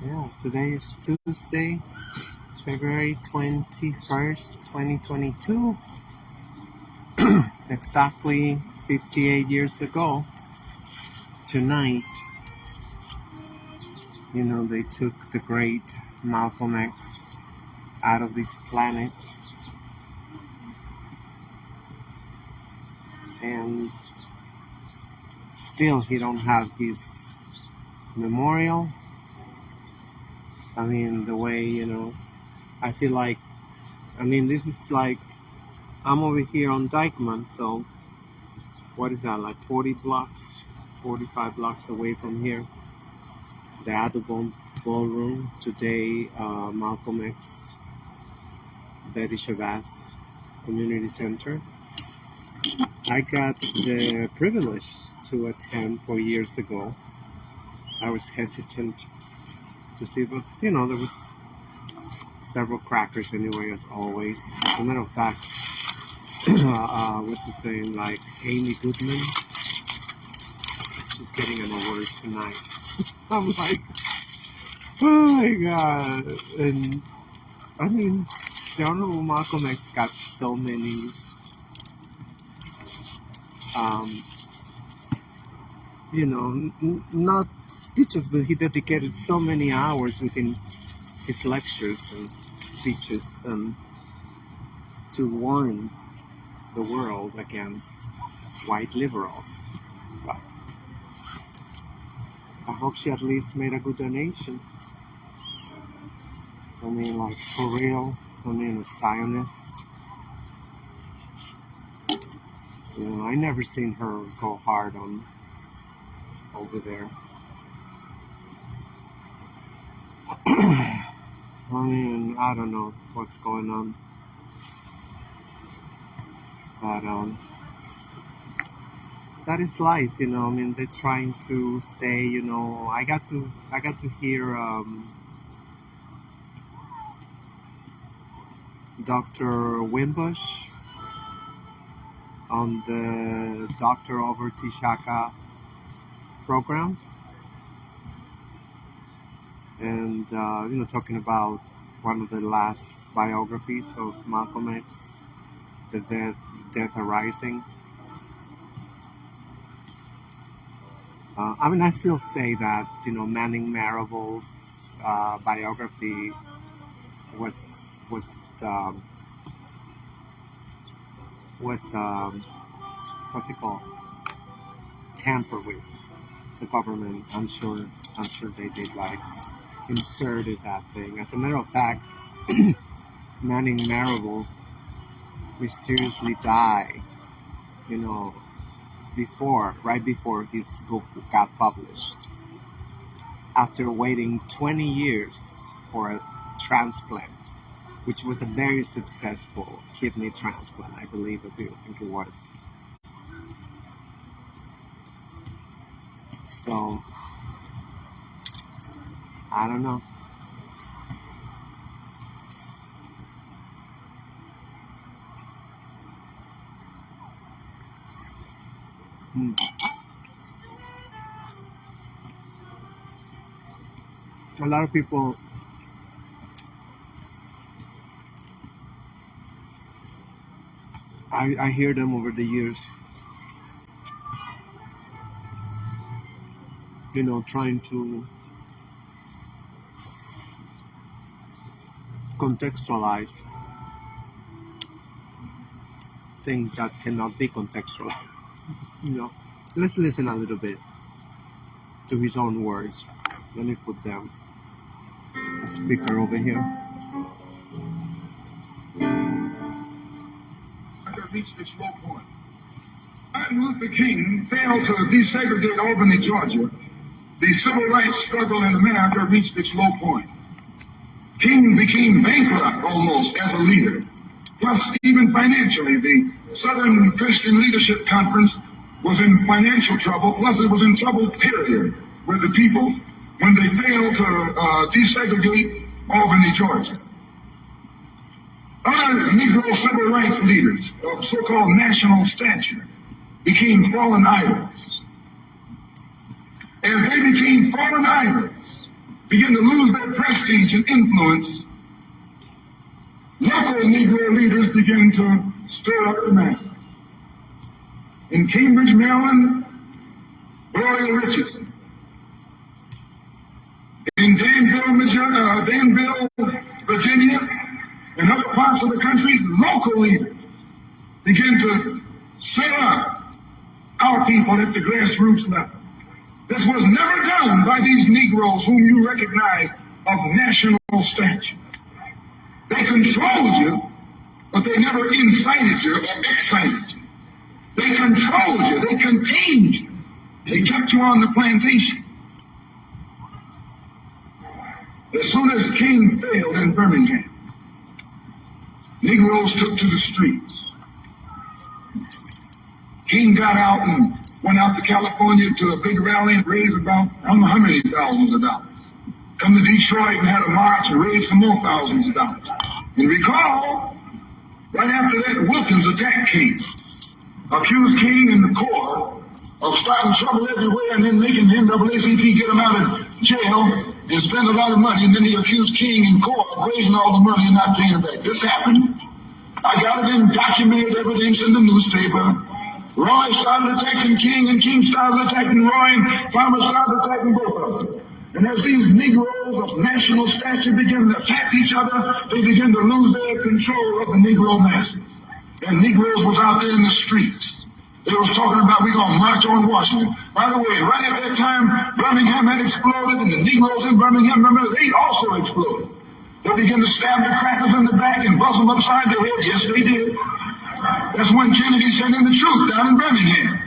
Yeah, today is Tuesday, February 21st, 2022. Exactly 58 years ago, tonight, they took the great Malcolm X out of this planet. And still, he don't have his memorial. I mean, the way, I feel like, this is like, I'm over here on Dykeman, so what is that, like 40 blocks, 45 blocks away from here. The Audubon Ballroom today, Malcolm X, Betty Shabazz Community Center. I got the privilege to attend 4 years ago. I was hesitant to see, but there was several crackers anyway, as always. As a matter of fact, what's his name? Like Amy Goodman, she's getting an award tonight. I'm like, oh my god! And I mean, the Honorable Malcolm X got so many, not speeches, but he dedicated so many hours within his lectures and speeches to warn the world against white liberals. But I hope she at least made a good donation. I mean, like, for real, a Zionist. I never seen her go hard on over there. I mean, I don't know what's going on, but that is life, they're trying to say, I got to hear Dr. Wimbush on the Dr. Over Tishaka program, and talking about one of the last biographies of Malcolm X, the Death Arising. I still say that Manning Marable's biography was what's it called? Tampered with the government. I'm sure they did, like, inserted that thing. As a matter of fact, Manning Marable mysteriously died, right before his book got published, after waiting 20 years for a transplant, which was a very successful kidney transplant, I think it was. So, I don't know. A lot of people I hear them over the years, trying to contextualize things that cannot be contextualized. Let's listen a little bit to his own words. Let me put them a speaker over here. Reached its low point. Martin Luther King failed to desegregate Albany, Georgia. The civil rights struggle in America reached its low point. King became bankrupt almost as a leader. Plus, even financially, the Southern Christian Leadership Conference was in financial trouble. Plus, it was in trouble, period, with the people when they failed to desegregate Albany, Georgia. Other Negro civil rights leaders of so-called national stature became fallen idols. As they became fallen idols, begin to lose their prestige and influence, local Negro leaders begin to stir up the masses. In Cambridge, Maryland, Gloria Richardson. In Danville, Virginia, and other parts of the country, local leaders begin to stir up our people at the grassroots level. This was never done by these Negroes whom you recognize of national stature. They controlled you, but they never incited you or excited you. They controlled you. They contained you. They kept you on the plantation. As soon as King failed in Birmingham, Negroes took to the streets. King got out and went out to California to a big rally and raised about, I don't know how many thousands of dollars. Come to Detroit and had a march and raised some more thousands of dollars. And recall, right after that, Wilkins attacked King, accused King and the Corps of starting trouble everywhere and then making the NAACP get him out of jail and spend a lot of money, and then he accused King and Corps of raising all the money and not paying it back. This happened. I got it in documented evidence in the newspaper. Roy started attacking King, and King started attacking Roy, and Farmer started attacking both of them. And as these Negroes of national stature begin to attack each other, they begin to lose their control of the Negro masses. And Negroes was out there in the streets. They was talking about, we're going to march on Washington. By the way, right at that time, Birmingham had exploded, and the Negroes in Birmingham, remember, they also exploded. They began to stab the crackers in the back and bust them upside the head. Yes, they did. That's when Kennedy sent in the troops down in Birmingham.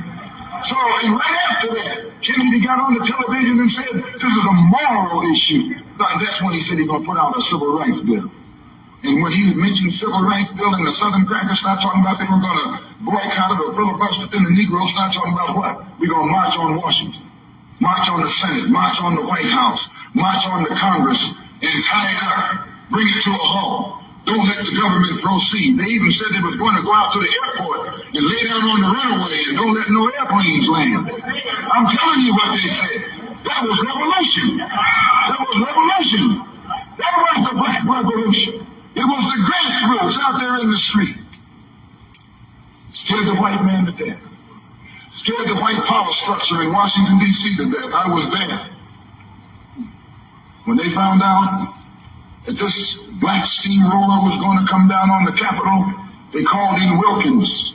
So, and right after that, Kennedy got on the television and said, this is a moral issue. That's when he said he's going to put out a civil rights bill. And when he mentioned civil rights bill and the Southern crackers started talking about they were going to boycott it or filibuster, then the Negroes started talking about what? We're going to march on Washington, march on the Senate, march on the White House, march on the Congress, and tie it up, bring it to a halt. Don't let the government proceed. They even said they was going to go out to the airport and lay down on the runway and don't let no airplanes land. I'm telling you what they said. That was revolution. That was revolution. That was the Black Revolution. It was the grassroots out there in the street. Scared the white man to death. Scared the white power structure in Washington, D.C. to death. I was there. When they found out that this black steamroller was going to come down on the Capitol, they called in Wilkins.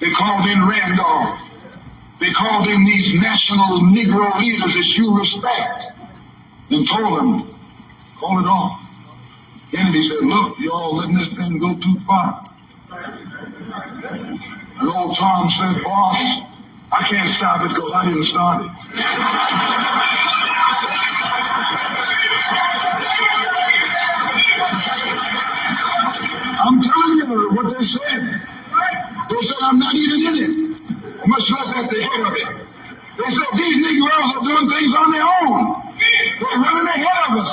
They called in Randolph. They called in these national Negro leaders that you respect and told them, call it off. Kennedy said, look, y'all letting this thing go too far. And old Tom said, boss, I can't stop it because I didn't start it. I'm telling you what they said. They said, I'm not even in it, much less at the head of it. They said, these Negroes are doing things on their own. They're running ahead of us.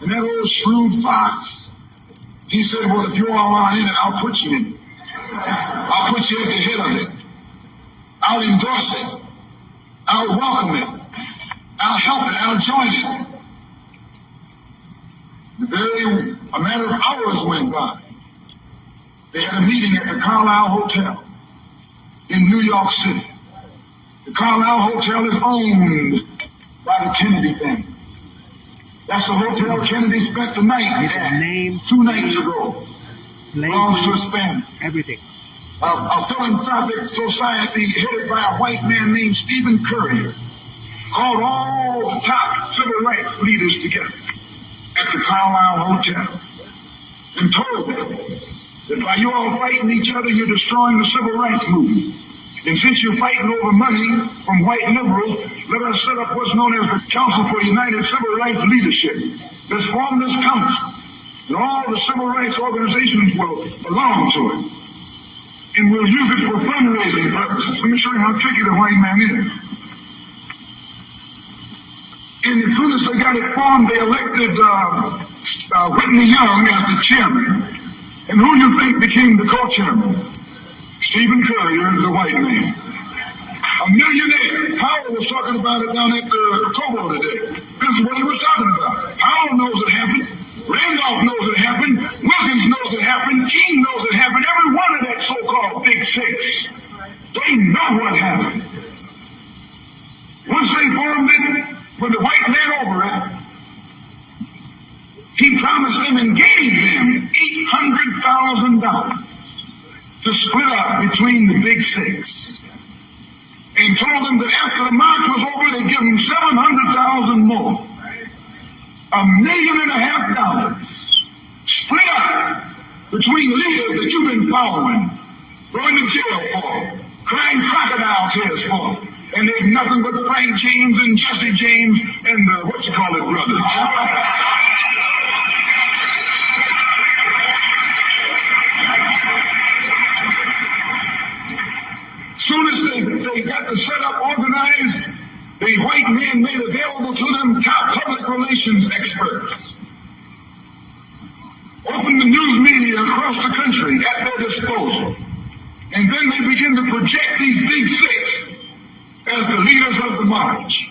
And that old shrewd fox, he said, well, if you all aren't in it, I'll put you in it. I'll put you at the head of it. I'll endorse it. I'll welcome it. I'll help it. I'll join it. A matter of hours went by. They had a meeting at the Carlisle Hotel in New York City. The Carlisle Hotel is owned by the Kennedy family. That's the hotel Kennedy spent the night at names, 2 nights ago. Belongs to a Spaniard. Everything. A philanthropic society headed by a white man named Stephen Currier called all the top civil rights leaders together at the Carlisle Hotel and told them that by you all fighting each other, you're destroying the civil rights movement. And since you're fighting over money from white liberals, let us set up what's known as the Council for United Civil Rights Leadership. Let's form this council, and all the civil rights organizations will belong to it. And we'll use it for fundraising purposes. Let me show you how tricky the white man is. And as soon as they got it formed, they elected Whitney Young as the chairman. And who do you think became the co-chairman? Stephen Currier, the white man. A millionaire. Howard was talking about it down at the Togo today. This is what he was talking about. Powell knows it happened. Randolph knows it happened. Wilkins knows it happened. King knows it happened. Every one of that so-called Big Six. They know what happened. Once they formed it, with the white man over it, he promised them and gave them $800,000 to split up between the Big Six. And told them that after the march was over, they'd give them $700,000 more. $1.5 million split up between leaders that you've been following, going to jail for, crying crocodile tears for. And they've nothing but Frank James and Jesse James and the, brothers. Soon as they got the setup organized, the white men made available to them top public relations experts. Opened the news media across the country at their disposal. And then they began to project these Big Six as the leaders of the march.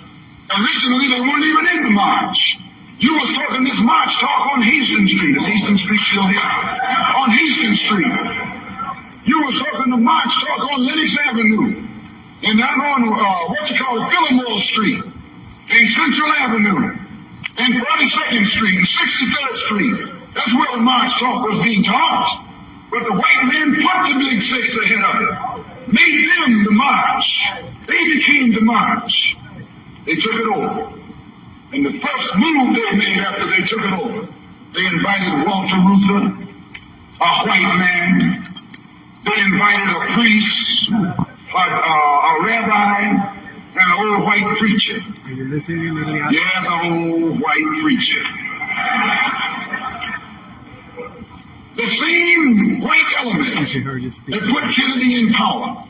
Originally, they weren't even in the march. You was talking this march talk on Hastings Street. Is Hastings Street still here? On Hastings Street. You was talking the march talk on Lenox Avenue. And not on, Fillmore Street. And Central Avenue. And 42nd Street and 63rd Street. That's where the march talk was being taught. But the white men put the Big Six ahead of it. Made them the march. They became the march. They took it over. And the first move they made after they took it over, they invited Walter Reuther, a white man. They invited a priest, a rabbi, and an old white preacher. Are you listening, Liliana? Yeah, the old white preacher. The same white element that put Kennedy in power.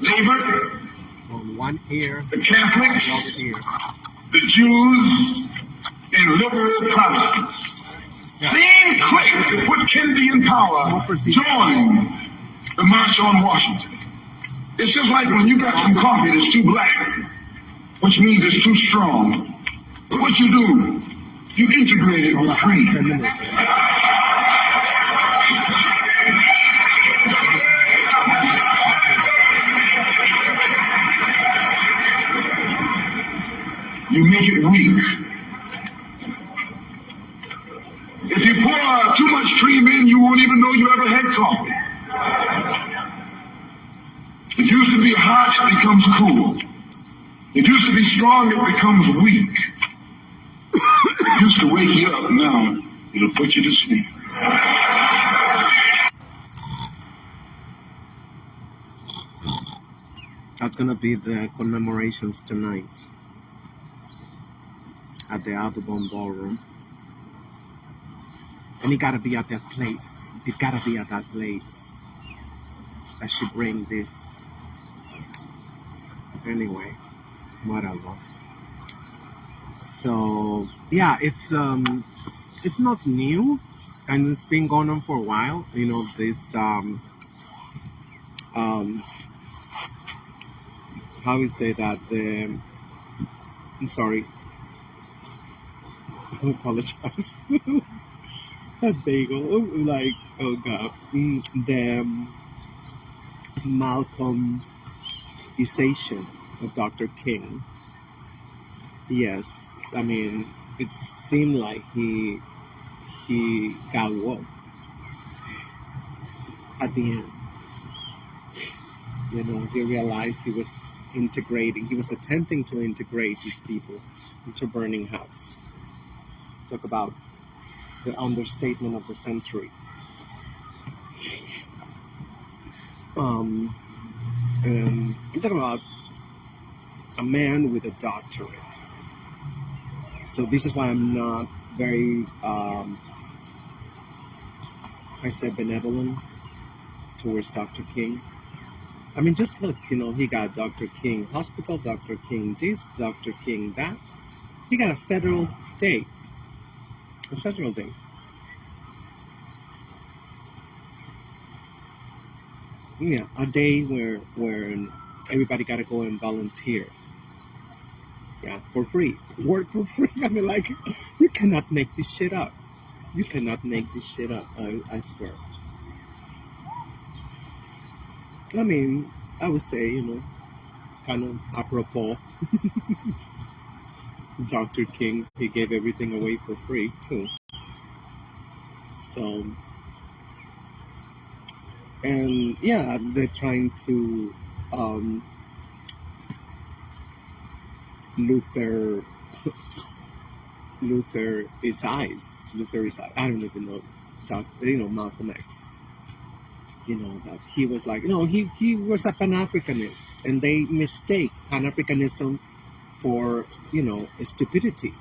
Labor, on one ear, the Catholics, the other ear, the Jews, and liberal Protestants. Yeah. Same clique that put Kennedy in power joined the March on Washington. It's just like when you got some coffee that's too black, which means it's too strong. What you do, you integrate it with cream. feminism. You make it weak. If you pour too much cream in, you won't even know you ever had coffee. It used to be hot, it becomes cool. It used to be strong, it becomes weak. It used to wake you up, now it'll put you to sleep. That's gonna be the commemorations tonight at the Audubon Ballroom. And it gotta be at that place. It gotta be at that place. I should bring this. Anyway, whatever. So yeah, it's not new, and it's been going on for a while. You know, this how we say that, I'm sorry, I apologize. That bagel, like, oh god, the Malcolmization of Dr. King. Yes, I mean, it seemed like he got woke at the end. You know, he realized he was attempting to integrate these people into burning house. Talk about the understatement of the century. And I'm talking about a man with a doctorate. So this is why I'm not very, I said, benevolent towards Dr. King. I mean, just look, you know, he got Dr. King Hospital, Dr. King this, Dr. King that. He got a federal day. A federal day. Yeah, a day where everybody got to go and volunteer. Yeah, for free. Work for free. I mean, like, you cannot make this shit up. You cannot make this shit up. I swear. I mean, I would say, kind of apropos, Dr. King, he gave everything away for free, too. So, and yeah, they're trying to Luther Luther is eyes. Luther is eyes. I don't even know. Malcolm X. That he was like, he was a Pan-Africanist, and they mistake Pan-Africanism for, stupidity.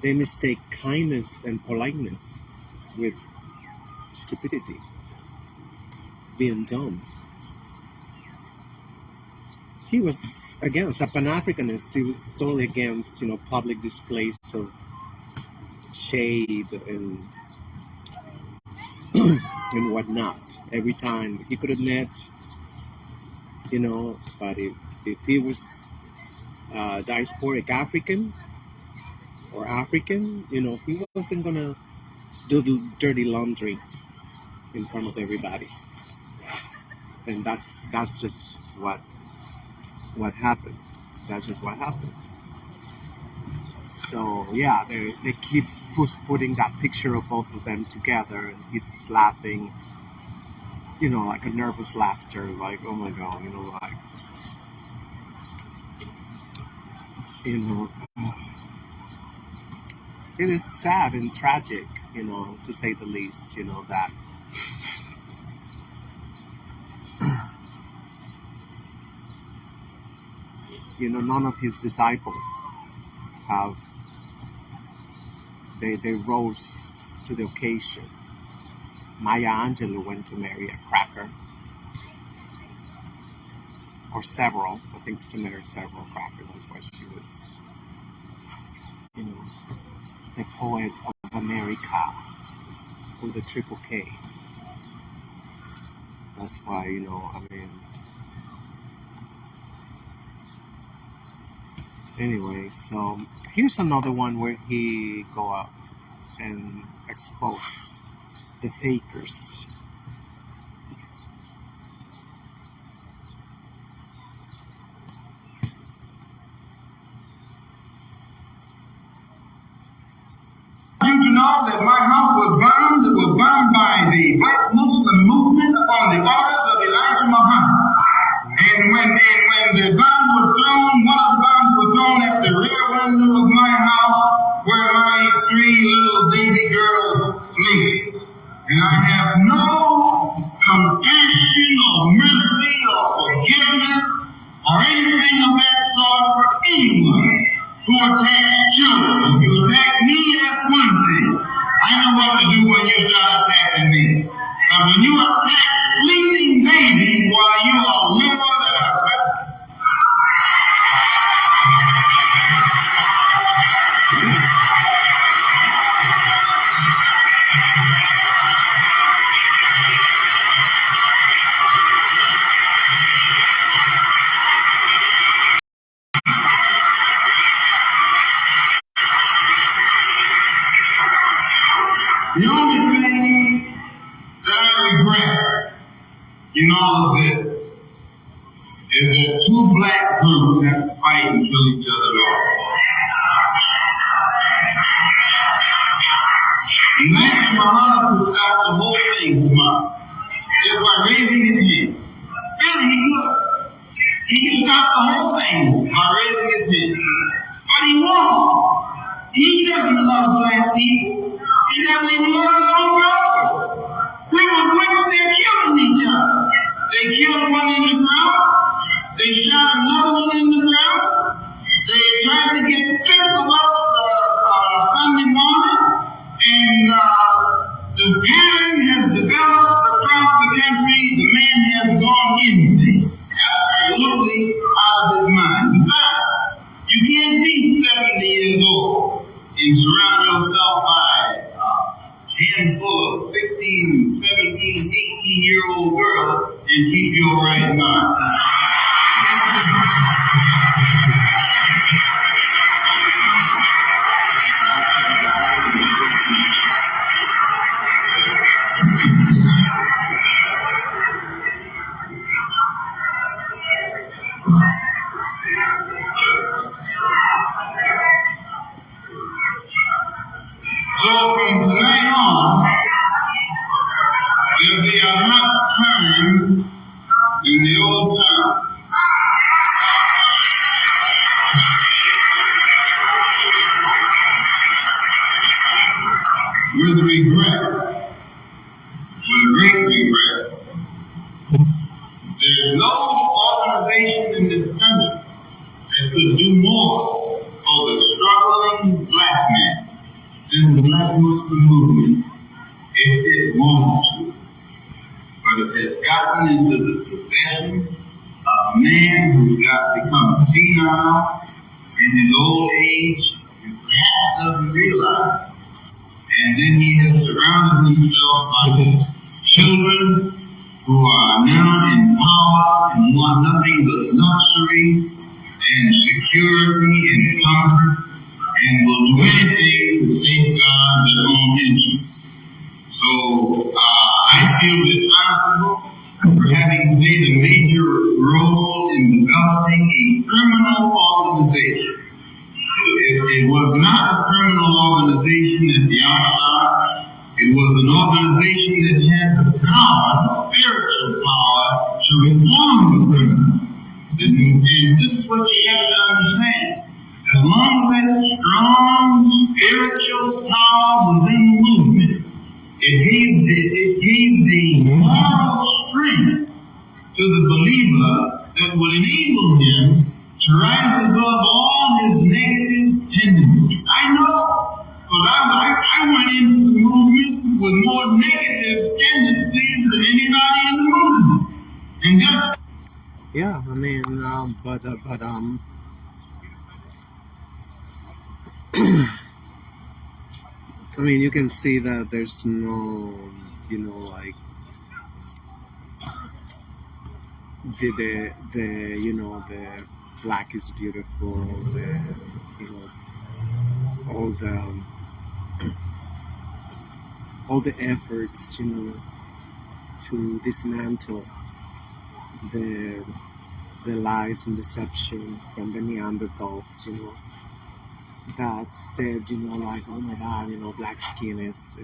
They mistake kindness and politeness with stupidity, being dumb. He was against a Pan-Africanist. He was totally against, public displays of shade and and whatnot. Every time he could admit, but if he was diasporic African or African, he wasn't gonna do the dirty laundry in front of everybody. And that's just what happened. That's just what happened. So yeah, they keep putting that picture of both of them together, and he's laughing, like a nervous laughter, like, oh my god, it is sad and tragic, to say the least, that none of his disciples have they rose to the occasion. Maya Angelou went to marry a cracker, or several. I think she married several crackers. That's why she was, the poet of America, with a triple K. That's why, anyway, so here's another one where he go up and expose the fakers. You to know that my house was bombed. It was bombed by the Black Muslim movement upon the orders of Elijah Muhammad. And when the bomb was thrown, one of the bombs was thrown at the rear window of my house, where my 3 little baby girls sleep. And I have no compassion or mercy or forgiveness or anything of that sort for anyone who attacks children. If you attack me, that's one thing. I know what to do when you start attacking me. But when you attack sleeping babies while you are living the only thing that I regret in all of this is that 2 black groups have to fight and kill each other off. And that's Muhammad who stopped the whole thing from us. Just by raising his hand. Really, he could. He can stop the whole thing by raising his hand. But he won't. He doesn't love black people. He doesn't even love his own brother. We were quick, they're killing each other. They killed one in the ground. They shot another one in the ground. They tried to get physical up Sunday morning. And the pattern has developed across the country. The man has gone insane. Absolutely out of his mind. In fact, you can't be 70 years old and surround yourself by a handful of 16, 17, 18-year-old girls and keep your right mind. with regret, with great regret. There's no organization in this country that could do more for the struggling black man than the Black Muslim movement if it wanted to. But it has gotten into the possession of a man who got become senile in his old age and perhaps doesn't realize. And then he has surrounded himself by his children who are now in power and want nothing but luxury and security and comfort and will do anything to safeguard their own interests. So I feel responsible for having played a major role in developing a criminal organization. If it was not a criminal organization at the outside, it was an organization that had the power, spiritual power, to reform the criminal. And this is what you have to understand. As long as that strong spiritual power was in the movement, it gave the moral strength to the believer that would enable him to rise above all his negative tendencies. I know, because I went into the movement with more negative tendencies than anybody in the movement. And just Yeah, I mean, I mean, you can see that there's no, like the black is beautiful, you know, all the all the efforts, to dismantle the lies and deception from the Neanderthals, that said, like, oh my God, black skin is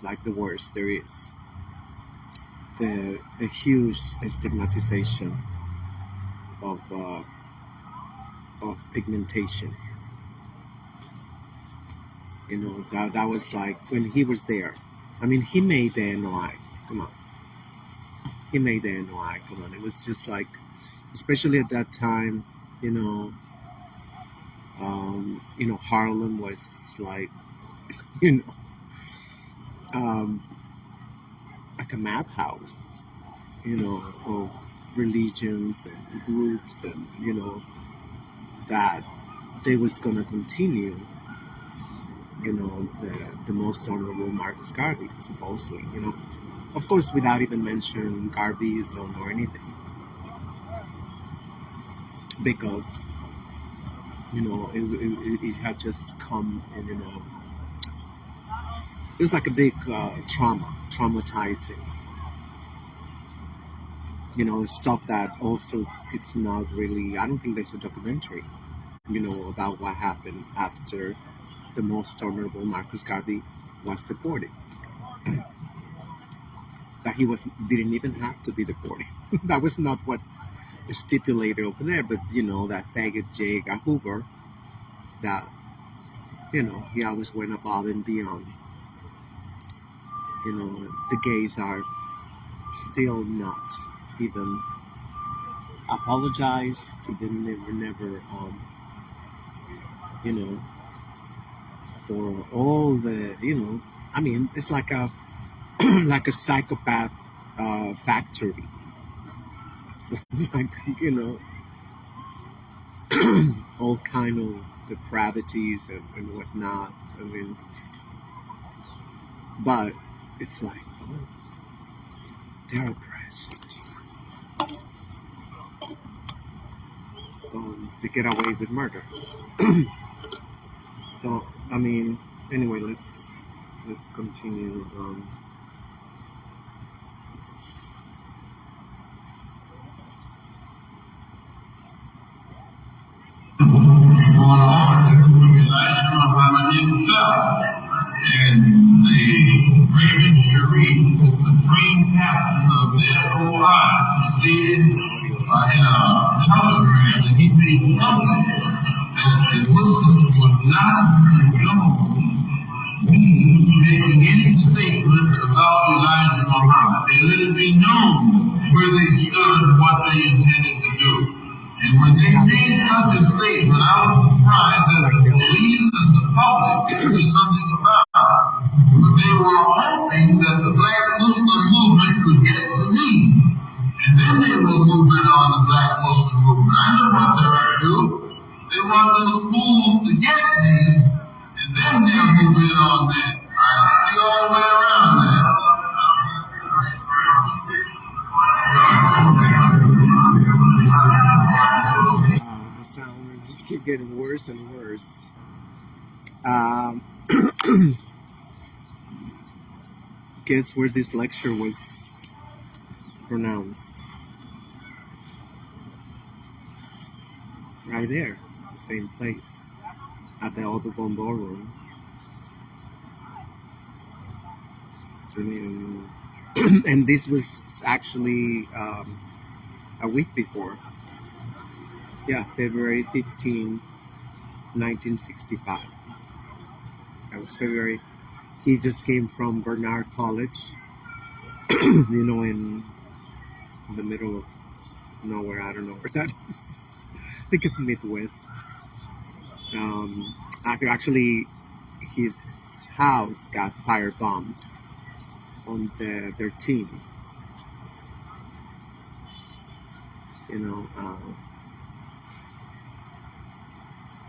like the worst there is. The huge stigmatization of pigmentation. That was like when he was there. I mean, he made the NOI. Come on. He made the NOI. Come on. It was just like, especially at that time, Harlem was like, like a madhouse, of religions and groups, and that they was gonna continue, the most honorable Marcus Garvey, supposedly, of course, without even mentioning Garveyism or anything, because it had just come, and it was like a big traumatizing, the stuff that also, it's not really, I don't think there's a documentary, about what happened after the most honorable Marcus Garvey was deported. That he didn't even have to be deported. That was not what is stipulated over there, but that faggot J. Edgar Hoover, that he always went above and beyond. The gays are still not even apologized. They never for all the, I mean, it's like a like a psychopath factory. It's like, all kind of depravities and whatnot. I mean, but it's like, oh, they're oppressed. So they get away with murder. So, I mean, anyway, let's continue. And the Raven Sharif, the supreme captain of the FOI, stated in a telegram that he made public that the Muslims would not condone making any They want little fools to get me, and then they'll move in on me. I see all the way around there. The sound will just keep getting worse and worse. Um, guess where this lecture was pronounced? Right there, the same place, at the Audubon Ballroom. I mean, and this was actually a week before. Yeah, February 15, 1965. That was February. He just came from Bernard College, in the middle of nowhere. I don't know where that is. I think it's Midwest. Actually, his house got firebombed on their team.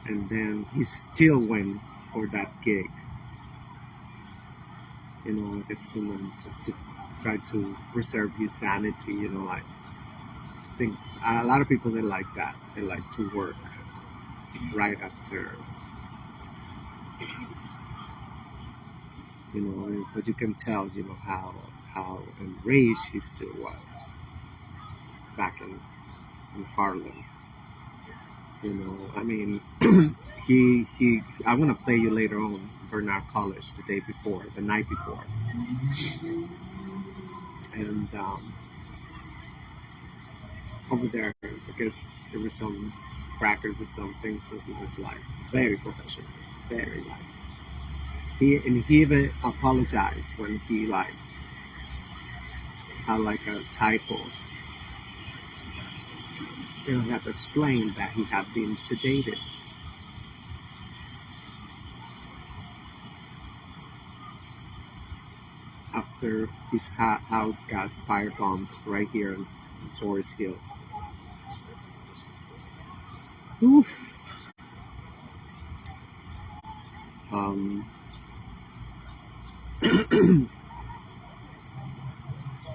And then he still went for that gig. I guess just to try to preserve his sanity. I think a lot of people, they like that. They like to work right after. But you can tell, how enraged he still was back in Harlem. I mean, I'm gonna play you later on Bernard College the night before, and over there, because there were some crackers with some things, so he was like very professional, very like he even apologized when he like had like a typo. He had to explain that he had been sedated. After his house got firebombed right here in Forest Hills. Oof.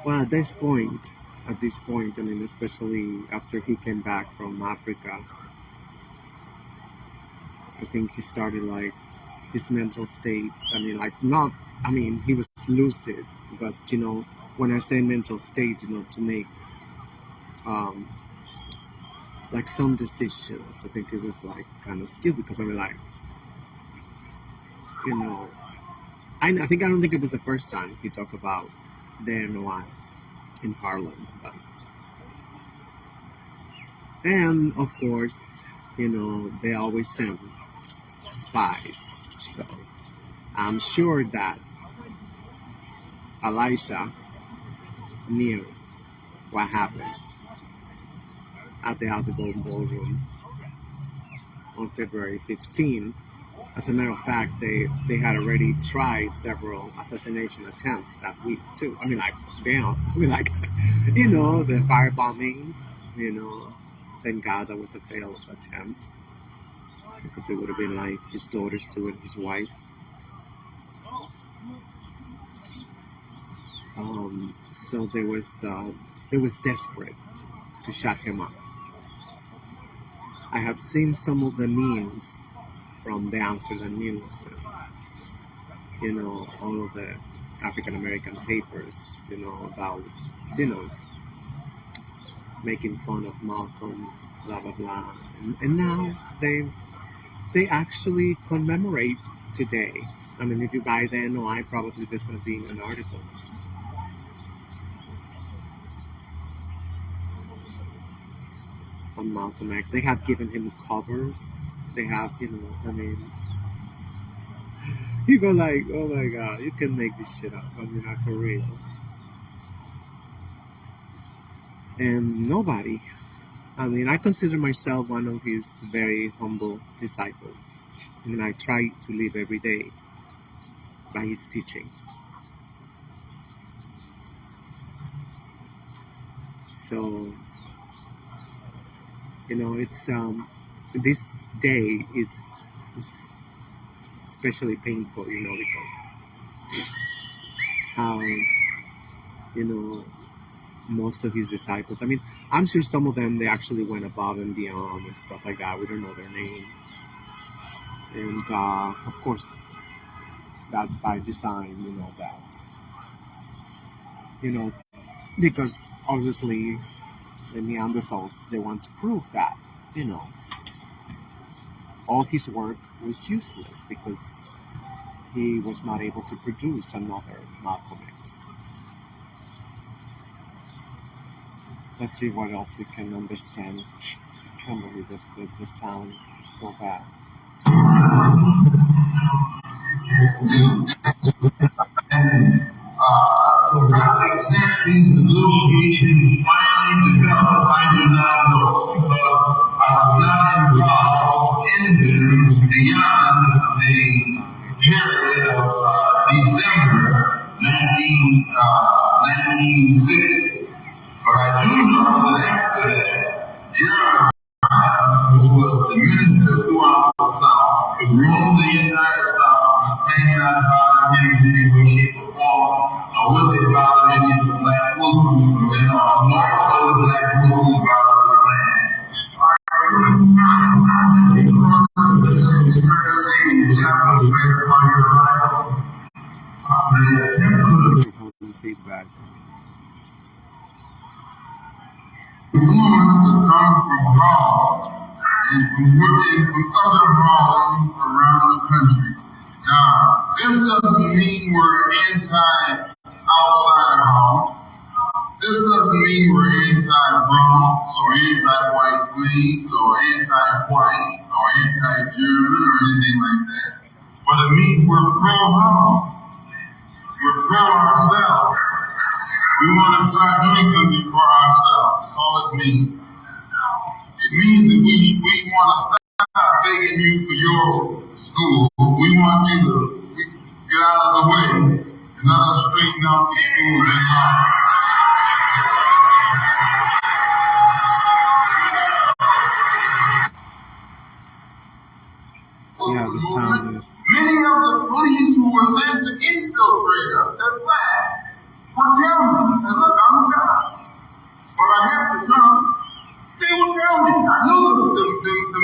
Well, at this point, I mean, especially after he came back from Africa, I think he started like his mental state. I mean, like not. I mean, he was lucid, but when I say mental state, to make like some decisions. I think it was like kind of skilled because I mean, like I don't think it was the first time he talked about the NOI in Harlem, and of course, they always send spies. So I'm sure that Elisha knew what happened at the Audubon Ballroom on February 15. As a matter of fact, they had already tried several assassination attempts that week too. I mean, like, damn. I mean, like, the firebombing. Thank God that was a failed attempt because it would have been like his daughters too and his wife. So they was desperate to shut him up. I have seen some of the memes from the Amsterdam News, and, all of the African American papers, about, making fun of Malcolm, blah blah blah, and now they actually commemorate today. I mean, if you buy the NOI, probably there's going to be an article. On Malcolm X. They have given him covers. They have, I mean, you go like, oh my God, you can make this shit up. I mean, like for real. And nobody. I mean, I consider myself one of his very humble disciples. I mean, I try to live every day by his teachings. So, it's this day it's especially painful, because you know, most of his disciples. I mean, I'm sure some of them they actually went above and beyond and stuff like that. We don't know their name, and of course, that's by design. That because obviously the Neanderthals they want to prove that all his work was useless because he was not able to produce another Malcolm X. Let's see what else we can understand. I can't believe the sound is so bad. Exactly the negotiations finally developed, I do not know, because I was not involved in them beyond the period of December 1960. But I do know that after that, Jeremiah, who was the minister throughout the South, who roamed the entire South, and sang out about him, which he performed, with it about any of the black Muslims, and more so the black Muslims about the land. Feedback. We want to come from Hall and from other halls around the country. Now, this doesn't mean we're outside Hall. This doesn't mean we're anti-Bronx or anti-white Queens or anti-white or anti-German or anything like that. But it means we're pro-Hall. We're pro ourselves. We want to start doing something for ourselves. That's all it means. It means that we want to stop begging you for your school. We want you to get out of the way and let us straighten out the schools and all. Yeah, the sound is... Many of the police who were sent to infiltrate us, that's black, would tell me, and look, I'm a guy, but I have to come. They would tell me, I know the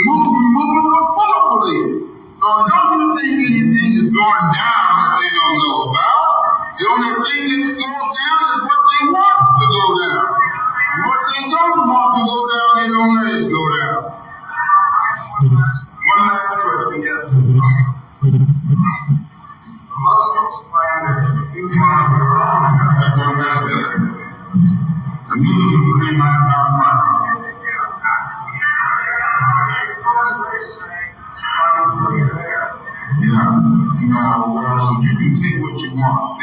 movement was full of police. So don't you think anything is going down that they don't know about? The only thing that goes down is what they want to go down. And what they don't want to go down, they don't let it go down. One last question, yes. Muslims plan to do my wrong. The Muslims bring my money. Well, you can take what you want.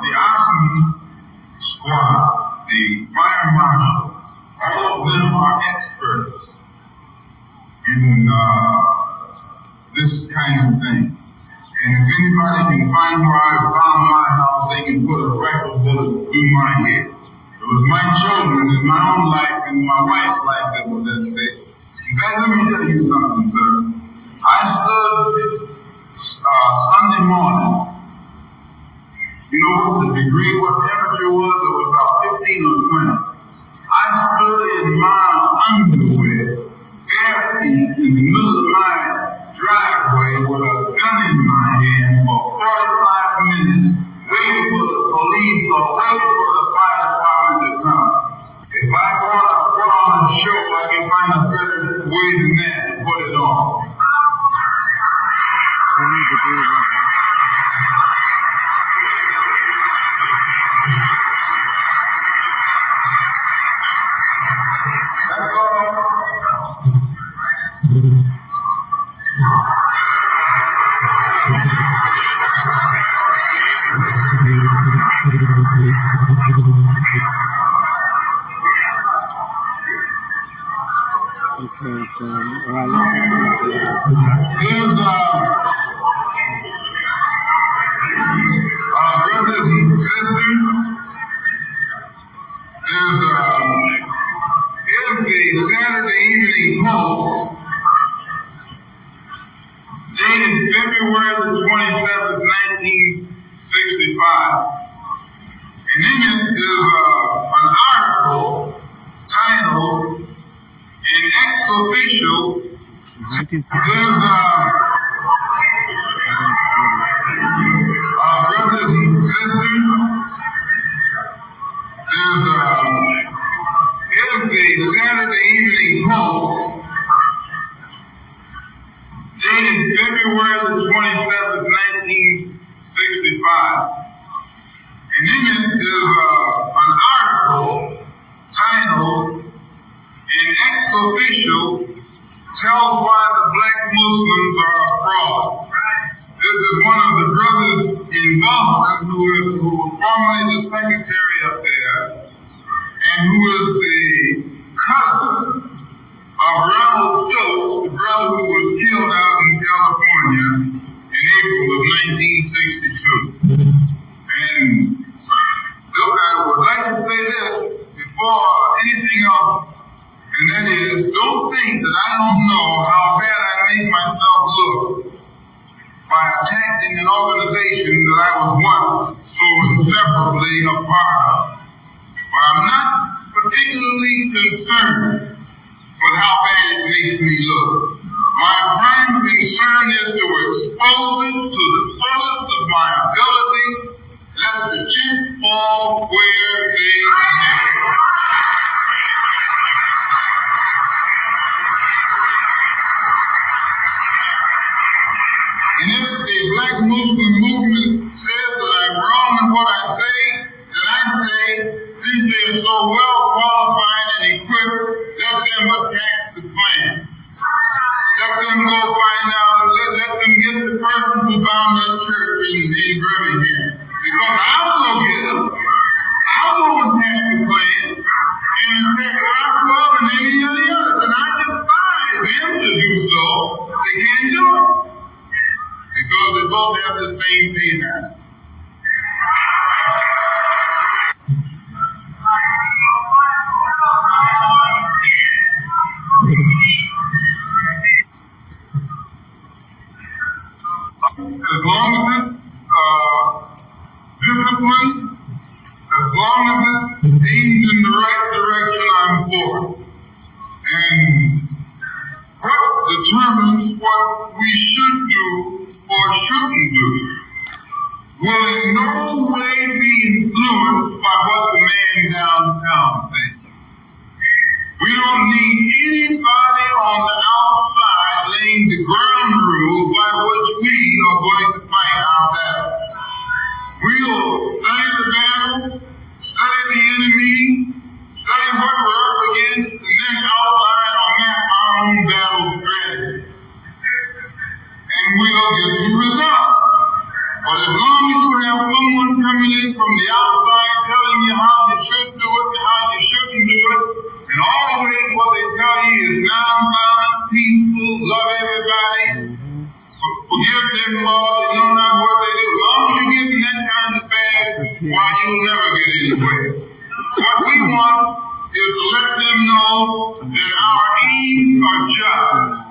The army squad, the fire marshal, all of them are experts in this kind of thing. And if anybody can find where I found my house, they can put a rifle bullet through my head. It was my children and my own life and my wife's life that was at stake. In fact, let me tell you something, sir. I stood Sunday morning. You know what the degree, what temperature was? It was about 15 or 20. I stood in my underwear, bare feet, in the middle of my driveway with a gun in my hand for 45 minutes, waiting for the police or waiting for the fire department to come. If I want to put on a show, I can find a better way than that to put it on. 20 degrees. Okay, so, alright, let's go brothers and sisters, is the Saturday Evening Post 1965. And in it is an article titled "An Ex Official." 1960. There's brothers and sisters. Here's the Saturday Evening Post, dated February the 27th, 1965. And in it is an article titled "An Ex Official Tells Why the Black Muslims Are a Fraud." This is one of the brothers in Boston who was formerly the secretary up there, and who is the cousin of Ronald Stokes, the brother who was killed out in California in April of 1962. And look, I would like to say this before anything else, and that is, don't think that I don't know how bad I made myself look by attacking an organization that I was once so inseparably a part of. But I'm not particularly concerned with how bad it makes me look. My prime concern is to expose it to the fullest of my ability. Let the chips fall where they may. And if the Black Muslim movement says that I'm wrong in what I say, then I say, since they are so well qualified and equipped, let them attack the plan. Let them go find out, let them get the person who found that church in Birmingham. Because I'll go get them. I'll go attack the plan and attack Roswell and any of the others. And I defy them to do so. They can't do it. Because they both have the same payback. As long as it's disciplined, as long as it's aimed in the right direction, I'm for it. And what determines what we should do or shouldn't do will in no way be influenced by what the man downtown thinks. We don't need anybody on the outside laying the ground rules by which we are going to fight our battle. We'll study the battle, study the enemy, study what we're up against, and then outline or map our own battle strategy. And we'll get the result. But as long as you have someone coming in from the outside telling you how you should do it and how you shouldn't do it, and always what they tell you is nonviolent, peaceful, love everybody, forgive them all, they know not what they do. As long as you give them that kind of badge, why you'll never get anywhere. What we want is to let them know that our aims are just.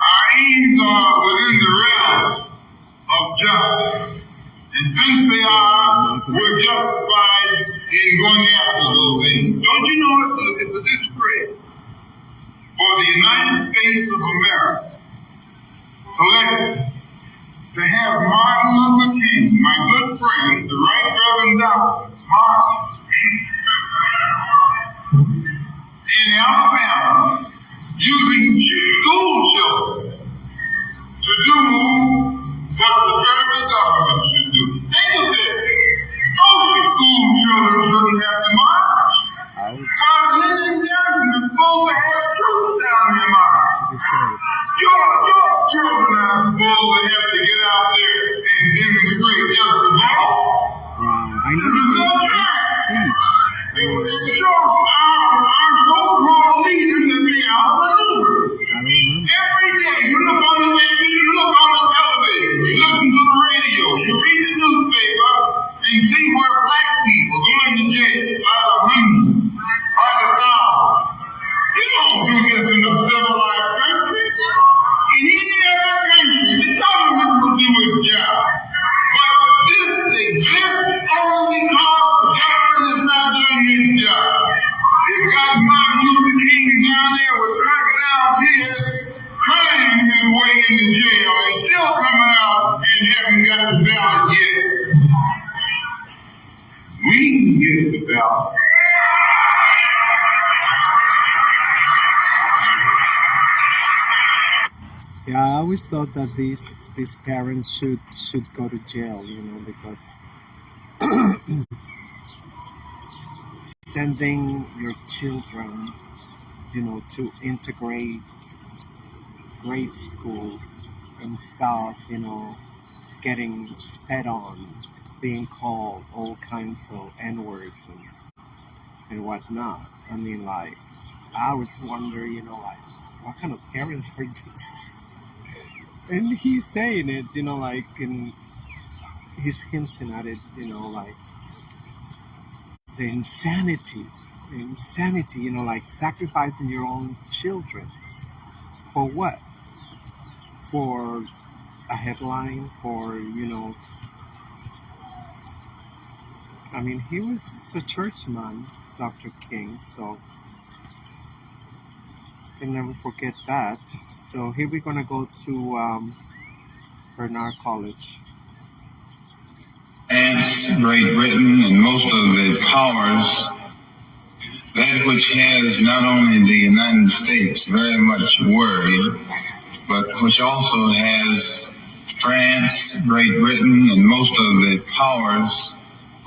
Our aims are within the realm of justice. And since they are, we're justified in going after those things. Don't you know it's a disgrace for the United States of America to have Martin Luther King, my good friend, the Right Reverend Dr. Martin, in Alabama, using school children to do what the federal government should do. Think of this. Those school children shouldn't have to march. While Lyndon Johnson is supposed to have troops down there marching. Your children are supposed to have to get out there and demonstrate just the law. I never heard this speech. It shows our so-called leaders that we outmaneuver. Every day, you look on the TV, you look on the television, you listen to the radio, you read the newspaper, and see where black people going to jail by the hundreds, by the thousands. You don't do this in a civilized country. In any other country, the government will do its job. Yeah, I always thought that these parents should go to jail, because sending your children, to integrate grade schools and stuff, getting sped on, being called all kinds of N-words and whatnot. I mean, like, I always wonder, what kind of parents are these? And he's saying it, and he's hinting at it, like the insanity, like sacrificing your own children. For what? For a headline, I mean, he was a churchman, Dr. King, so can never forget that. So here we're gonna go to Bernard College. And Great Britain and most of the powers, that which has not only the United States very much worried, but which also has France, Great Britain, and most of the powers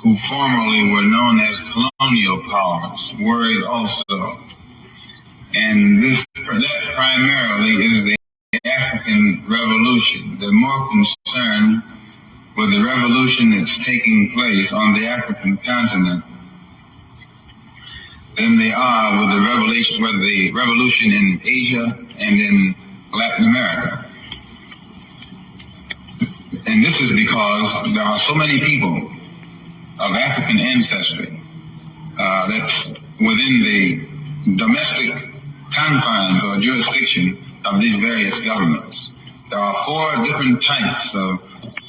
who formerly were known as colonial powers worried also. And that primarily is the African Revolution. They're more concerned with the revolution that's taking place on the African continent than they are with the revolution in Asia and in Latin America. And this is because there are so many people of African ancestry that's within the domestic confines or jurisdiction of these various governments. There are 4 different types of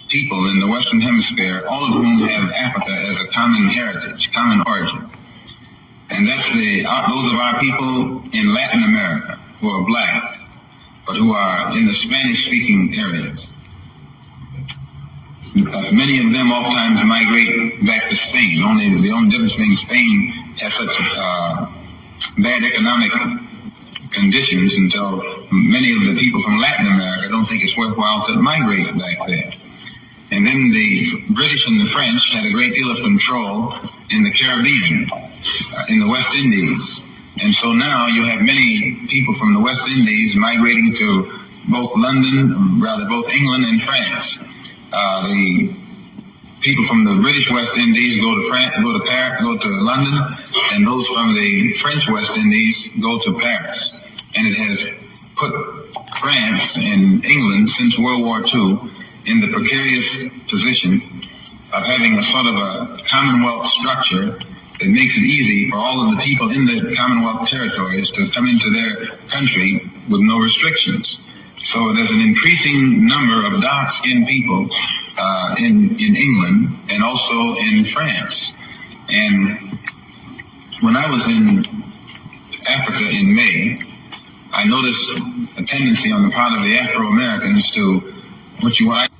people in the Western Hemisphere, all of whom have Africa as a common heritage, common origin. And that's those of our people in Latin America who are black, but who are in the Spanish-speaking areas. Many of them oftentimes migrate back to Spain. The only difference being Spain has such bad economic conditions until many of the people from Latin America don't think it's worthwhile to migrate back there. And then the British and the French had a great deal of control in the Caribbean, in the West Indies. And so now you have many people from the West Indies migrating to both both England and France. The people from the British West Indies go to France, go to London, and those from the French West Indies go to Paris. And it has put France and England since World War II in the precarious position of having a sort of a Commonwealth structure that makes it easy for all of the people in the Commonwealth territories to come into their country with no restrictions. So there's an increasing number of dark-skinned people in England and also in France. And when I was in Africa in May, I noticed a tendency on the part of the Afro-Americans to what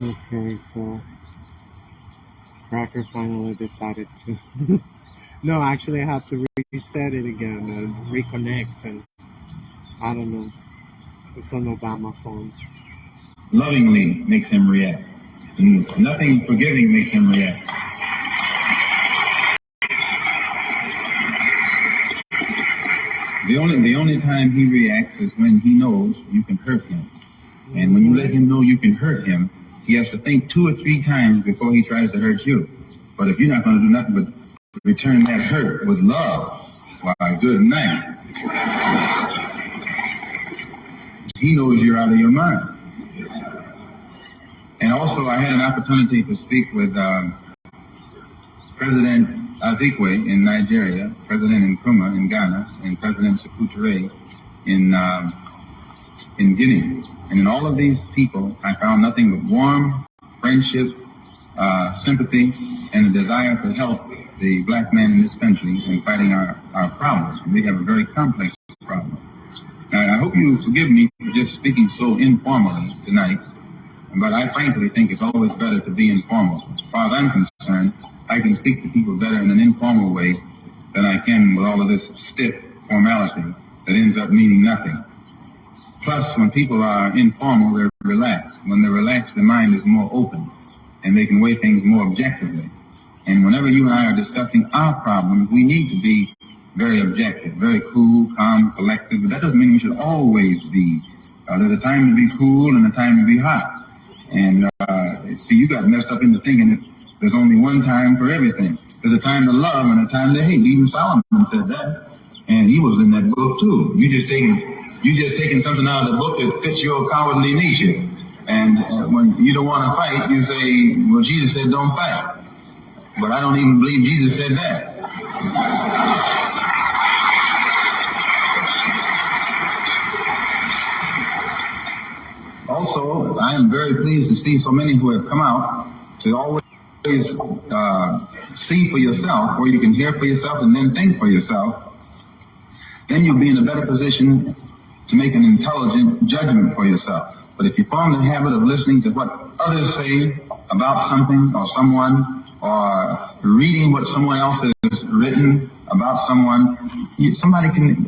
Okay, so Cracker finally decided to. No, actually, I have to reset it again and reconnect, and I don't know. It's an Obama phone. Lovingly makes him react. And nothing forgiving makes him react. The only time he reacts is when he knows you can hurt him. And when you let him know you can hurt him, he has to think 2 or 3 times before he tries to hurt you. But if you're not going to do nothing but return that hurt with love, why, good night. He knows you're out of your mind. And also, I had an opportunity to speak with President Azikiwe in Nigeria, President Nkrumah in Ghana, and President Sekou Touré in Guinea. And in all of these people, I found nothing but warm friendship, sympathy, and a desire to help the black man in this country in fighting our problems. We have a very complex problem. Now, I hope you forgive me for just speaking so informally tonight, but I frankly think it's always better to be informal. As far as I'm concerned, I can speak to people better in an informal way than I can with all of this stiff formality that ends up meaning nothing. Plus, when people are informal, they're relaxed. When they're relaxed, the mind is more open, and they can weigh things more objectively. And whenever you and I are discussing our problems, we need to be very objective, very cool, calm, collected. But that doesn't mean we should always be. There's a time to be cool and a time to be hot. And see, you got messed up into thinking that there's only one time for everything. There's a time to love and a time to hate. Even Solomon said that, and he was in that book too. You just taking something out of the book that fits your cowardly nature. And when you don't want to fight, you say, "Well, Jesus said don't fight." But I don't even believe Jesus said that. Also, I am very pleased to see so many who have come out to always see for yourself, where you can hear for yourself and then think for yourself. Then you'll be in a better position to make an intelligent judgment for yourself. But if you form the habit of listening to what others say about something or someone, or reading what someone else has written about someone, somebody can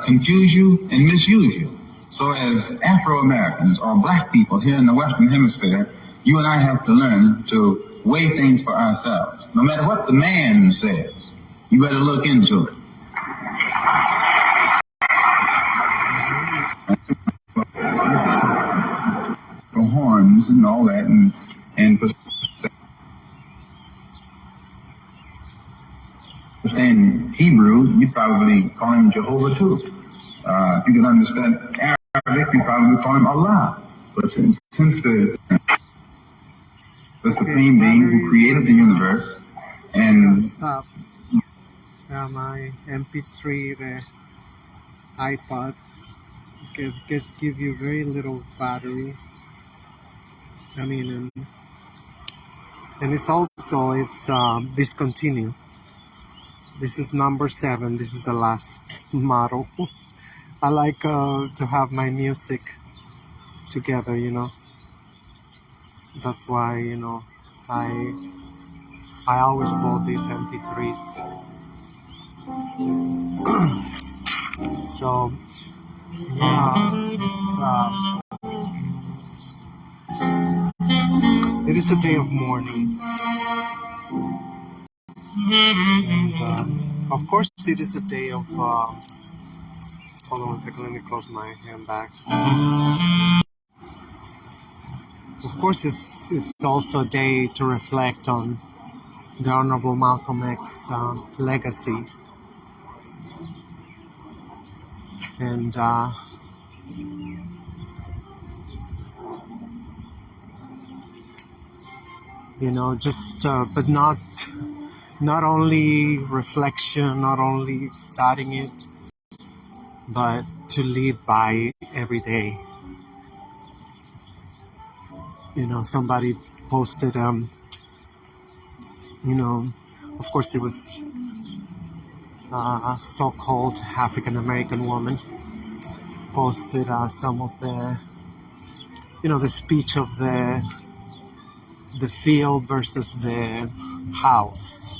confuse you and misuse you. So as Afro-Americans or black people here in the Western Hemisphere, you and I have to learn to weigh things for ourselves. No matter what the man says, you better look into it. The horns and all that, and understand Hebrew, you probably call him Jehovah too. If you can understand Arabic, you probably call him Allah. But since the Supreme Being who created the universe and Stop. My MP3, the iPod, give you very little battery. I mean, and it's discontinued. This is number 7. This is the last model. I like to have my music together, you know. That's why, you know, I always bought these MP3s. So yeah, it is a day of mourning, and of course it is a day of hold on one second, let me close my hand back. Of course it's also a day to reflect on the Honorable Malcolm X legacy, and you know, just but not only reflection, not only studying it, but to live by every day. You know, somebody posted, you know, of course it was a so-called African-American woman posted some of the, you know, the speech of the the field versus the house,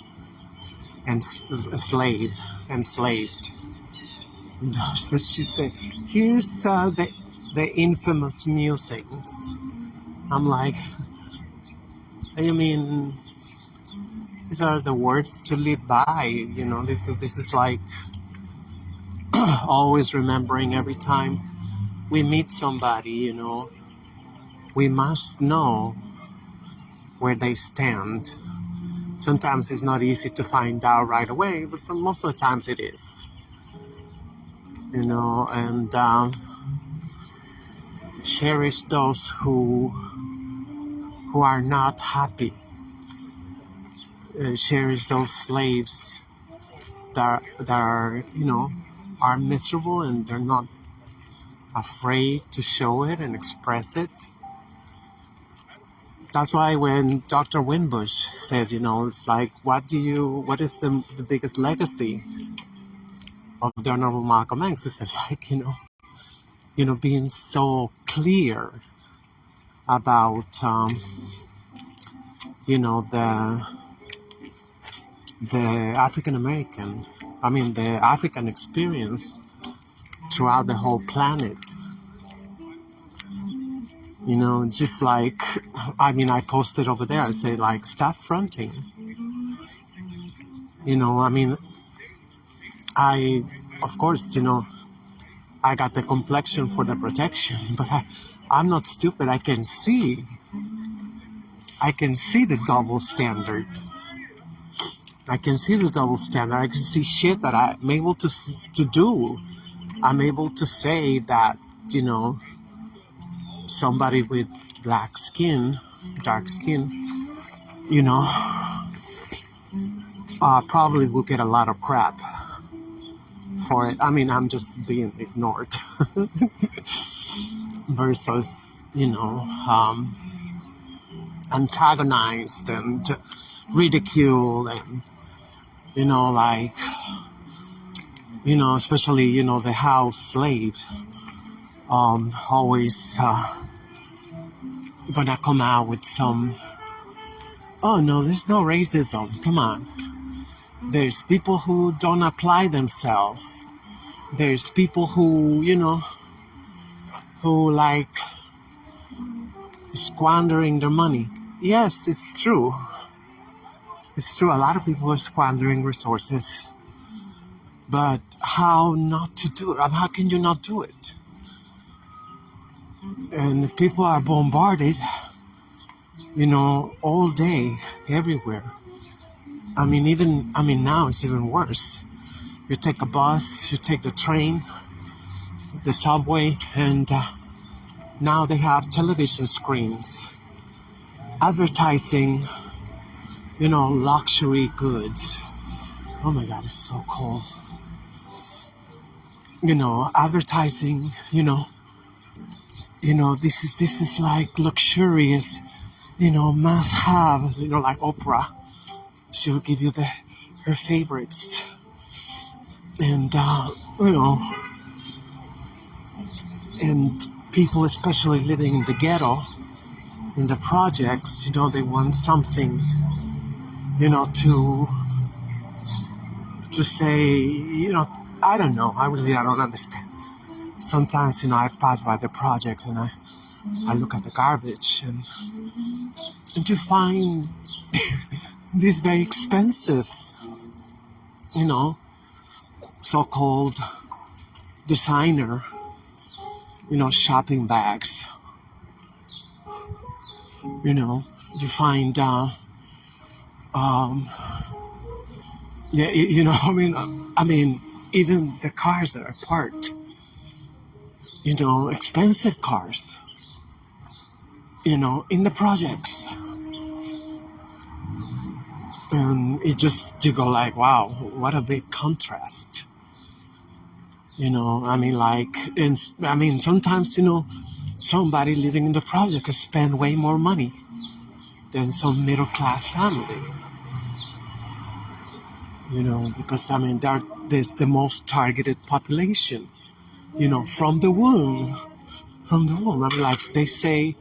and enslaved. So she said, "Here's the infamous musings." I'm like, I mean, these are the words to live by. This is like always remembering every time we meet somebody. We must know where they stand. Sometimes it's not easy to find out right away, but most of the times it is. And cherish those who are not happy. Cherish those slaves that are miserable, and they're not afraid to show it and express it. That's why when Dr. Winbush said, it's like, what is the biggest legacy of the Honorable Malcolm X? It's like, being so clear about, the African American, the African experience throughout the whole planet. Just like, I posted over there, I say, like, stop fronting. Of course, I got the complexion for the protection, but I'm not stupid. I can see the double standard. I can see the double standard. I can see shit that I'm able to do. I'm able to say that, somebody with dark skin, probably will get a lot of crap for it. I'm just being ignored versus, antagonized and ridiculed, and, especially, the house slave, always gonna come out with some, oh no, there's no racism. Come on. There's people who don't apply themselves. There's people who, who like squandering their money. Yes, it's true. It's true. A lot of people are squandering resources. But how not to do it? How can you not do it? And if people are bombarded, all day, everywhere. Now it's even worse. You take a bus, you take the train, the subway, and now they have television screens advertising, luxury goods. Oh my God, it's so cold. Advertising, this is like luxurious, must have, like Oprah. She will give you her favorites. And, and people, especially living in the ghetto, in the projects, they want something, to say, I don't know. I don't understand. Sometimes, I pass by the projects and I look at the garbage and you find these very expensive, so-called designer, shopping bags. You find, even the cars that are parked, expensive cars, in the projects. And you go like, wow, what a big contrast. Sometimes, somebody living in the project can spend way more money than some middle class family. Because there's the most targeted population, from the womb. They say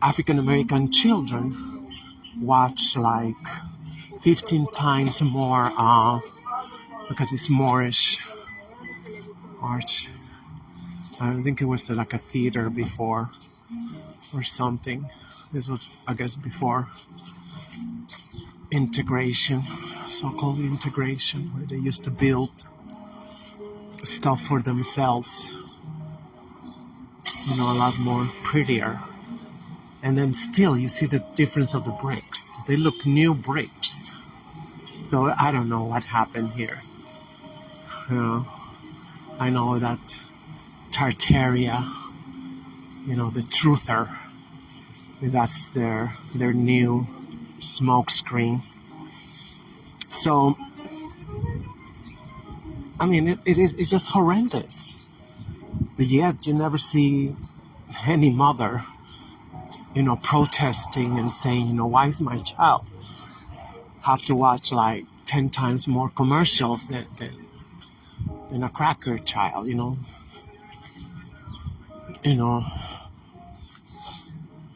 African American children watch like 15 times more. Look at this Moorish arch. I think it was like a theater before or something. This was, I guess, before integration, so-called integration, where they used to build stuff for themselves, a lot more prettier. And then still you see the difference of the bricks. They look new bricks. So I don't know what happened here. I know that Tartaria, the Truther, that's their new smoke screen. So, I mean, it's just horrendous. But yet you never see any mother, protesting and saying, why is my child have to watch like 10 times more commercials than a cracker child,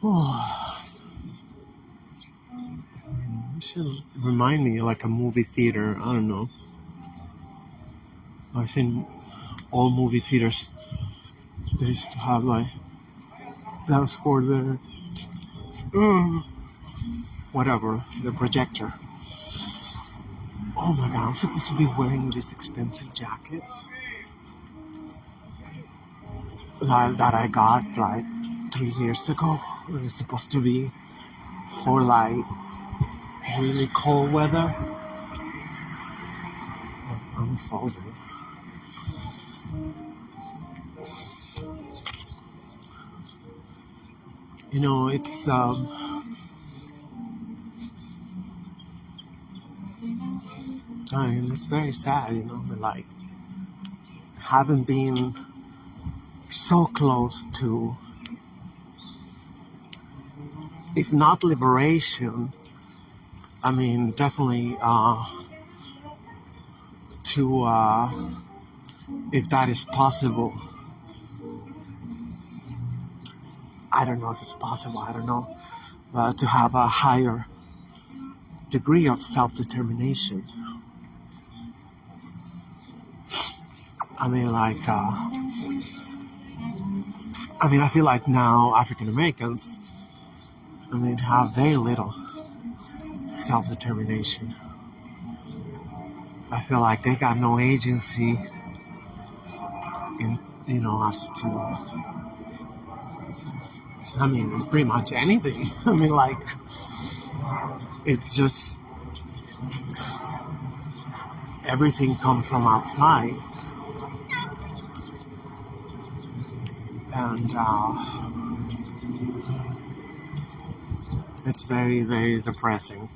Oh, it should remind me like a movie theater. I don't know. I think all movie theaters, they used to have like, that was for the whatever, the projector. Oh my god, I'm supposed to be wearing this expensive jacket that I got like 3 years ago. It was supposed to be for like really cold weather. I'm frozen. It's I mean, it's very sad, like having been so close to, if not liberation, I mean definitely to if that is possible. I don't know if it's possible, I don't know, but to have a higher degree of self-determination. I mean, like, I feel like now African Americans, have very little self-determination. I feel like they got no agency in, as to, pretty much anything. Like, it's just, everything comes from outside. And it's very, very depressing.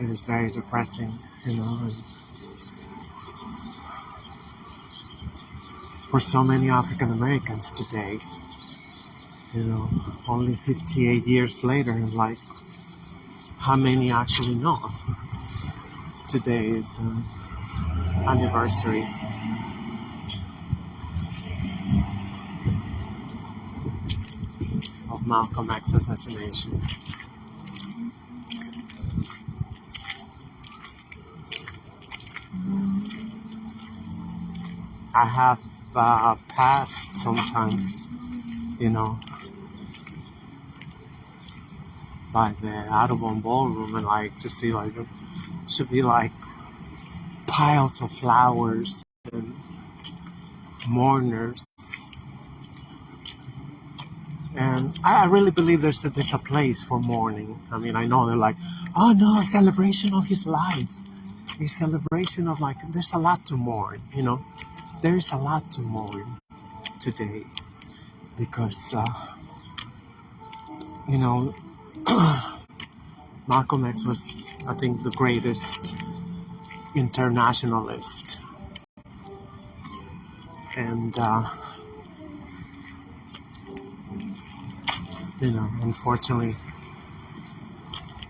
It is very depressing, and for so many African Americans today, only 58 years later, like, how many actually know? Today is anniversary of Malcolm X assassination. I have passed sometimes, by the Audubon Ballroom, and like to see like it should be like piles of flowers and mourners. And I really believe there's a place for mourning. I know they're like, oh no, a celebration of his life. A celebration of like, there's a lot to mourn, There is a lot to mourn today. Because, Malcolm X was, I think, the greatest internationalist. And, unfortunately,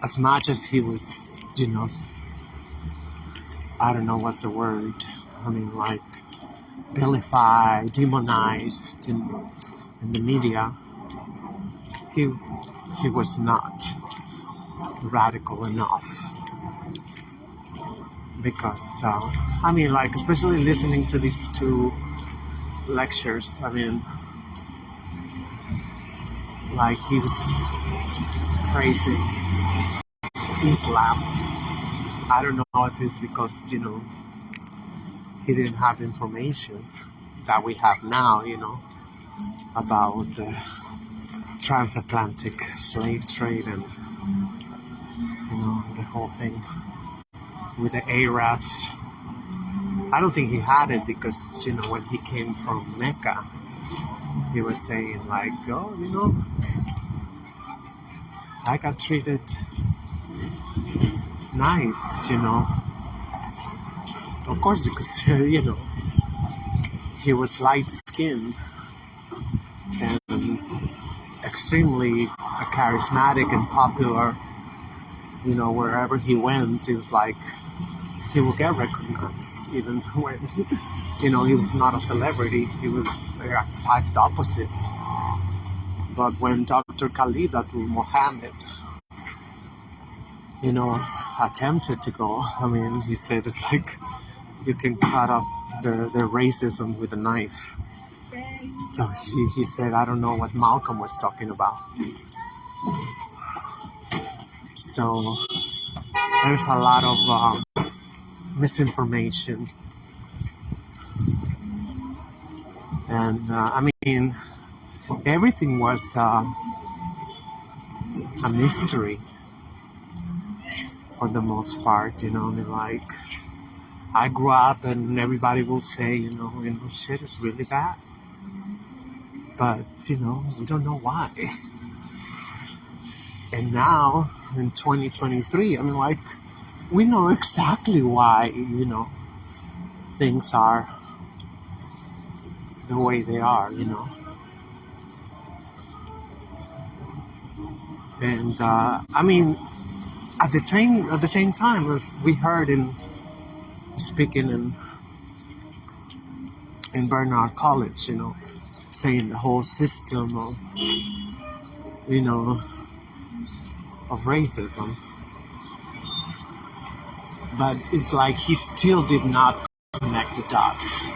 as much as he was, I don't know what's the word, like, vilified, demonized in the media, he was not radical enough. Because, I mean, like, especially listening to these two lectures, I mean, like, he was praising Islam. I don't know if it's because, he didn't have information that we have now, about the transatlantic slave trade and, the whole thing with the Arabs. I don't think he had it because, when he came from Mecca, he was saying like, oh, I got treated nice, Of course, because, he was light-skinned and extremely charismatic and popular, wherever he went. It was like he would get recognized, even when, he was not a celebrity. He was the exact opposite. But when Dr. Khalid Abdul Mohammed, attempted to go, I mean, he said it's like you can cut off the racism with a knife. So he said, I don't know what Malcolm was talking about. So there's a lot of misinformation. And I mean, everything was a mystery for the most part, I mean, like, I grew up and everybody will say, shit is really bad. But, we don't know why. And now, in 2023, I mean, like, we know exactly why, things are the way they are, And, I mean, at the same time, as we heard in speaking in Bernard College, saying the whole system of, of racism. But it's like he still did not connect the dots.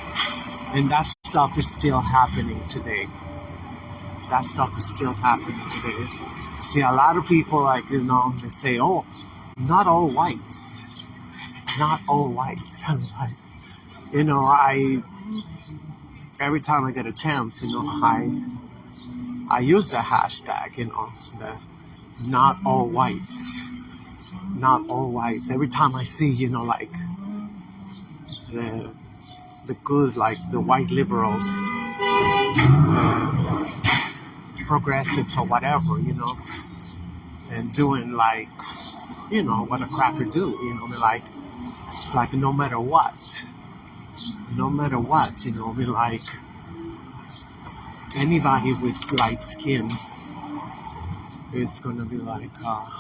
And that stuff is still happening today. That stuff is still happening today. See, a lot of people, like, they say, oh, not all whites. Not all whites. I'm like, every time I get a chance, I use the hashtag, the not all whites. Not all whites. Every time I see, like, the good, like the white liberals, progressives or whatever, and doing like, what a cracker do, like, it's like no matter what, like anybody with light skin is gonna be like, what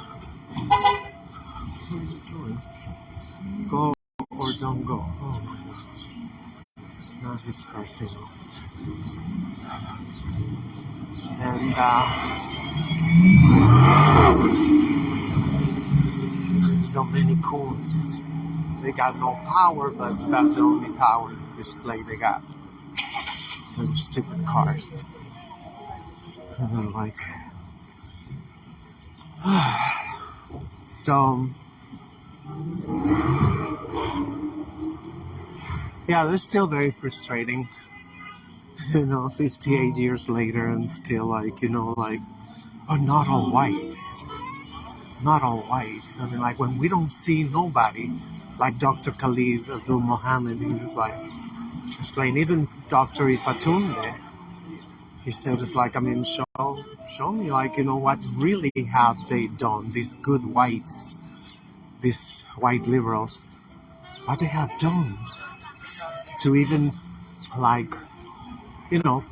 are you doing? Go or don't go. Oh my god. Not his cursing. And there's not many coons. They got no power, but that's the only power display they got. And stupid cars. And like, so, yeah, they're still very frustrating. 58 years later, and still like, like, oh, not all whites. Not all whites. I mean, like, when we don't see nobody, like Dr. Khalid Abdul Mohammed, he was like, explain, even Dr. Ifatunde, he said, it's like, I mean, show me, like, what really have they done, these good whites, these white liberals, what they have done to even, like,